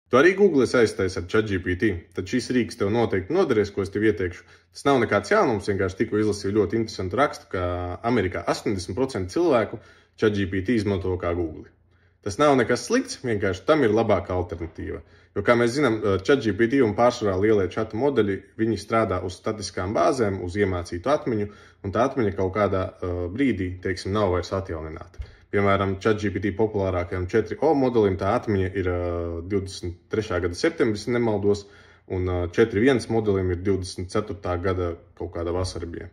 Tu arī Google saisties ar ChatGPT, tad šis rīks tev noteikti noderēs, ko es tev ieteikšu. Tas nav nekāds jaunums, vienkārši tikko izlasīju ļoti interesantu rakstu, ka Amerikā 80% cilvēku ChatGPT izmanto kā Google. Tas nav nekas slikts, vienkārši tam ir labāka alternatīva. Jo, kā mēs zinām, ChatGPT un pārsvarā lielie chatu modeļi, viņi strādā uz statiskām bāzēm, uz iemācītu atmiņu, un tā atmiņa kaut kādā brīdī, teiksim, nav vairs atjaunināta. Piemēram, ChatGPT populārākajam 4o modelim tā atmiņa ir 23. gada septembris, nemaldos, un 4.1 modelim ir 24. gada kaut kāda vasara bija.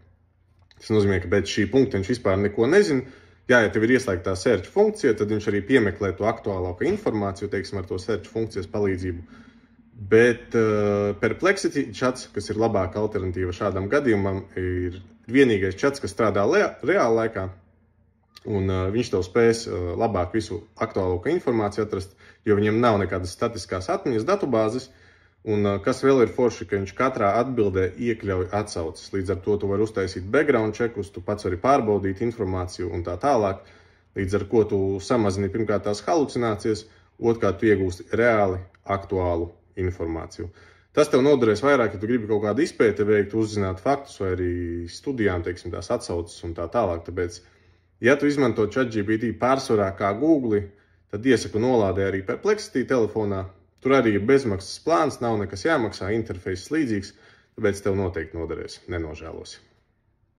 Tas nozīmē, ka pēc šī punkta viņš vispār neko nezina. Jā, ja tev ir ieslēgtā search funkcija, tad viņš arī piemeklē to aktuālāko informāciju, teiksim, ar to search funkcijas palīdzību. Bet Perplexity chats, kas ir labāka alternatīva šādam gadījumam, ir vienīgais chats, kas strādā reāla laikā. Un viņš tev spēs labāk visu aktuālāko informāciju atrast, jo viņam nav nekādas statiskās atmiņas datubāzes. Un kas vēl ir forši, ka viņš katrā atbildē iekļauj atsauces. Līdz ar to tu vari uztaisīt background checkus, tu pats vari pārbaudīt informāciju un tā tālāk. Līdz ar ko tu samazini pirmkārt tās halucinācijas, otrkārt tu iegūsti reāli aktuālu informāciju. Tas tev noderēs vairāk, ja tu gribi kaut kādu izpēti veikt, uzzināt faktus vai arī studijām, teiksim, tās atsauces un tā tālāk. Tāpēc, ja tu izmanto ChatGPT pārsvarā kā Google, tad iesaku nolādē arī Perplexity telefonā. Tur arī ir bezmaksas plāns, nav nekas jāmaksā, interfejs līdzīgs, tāpēc tev noteikti noderēs, nenožēlosi.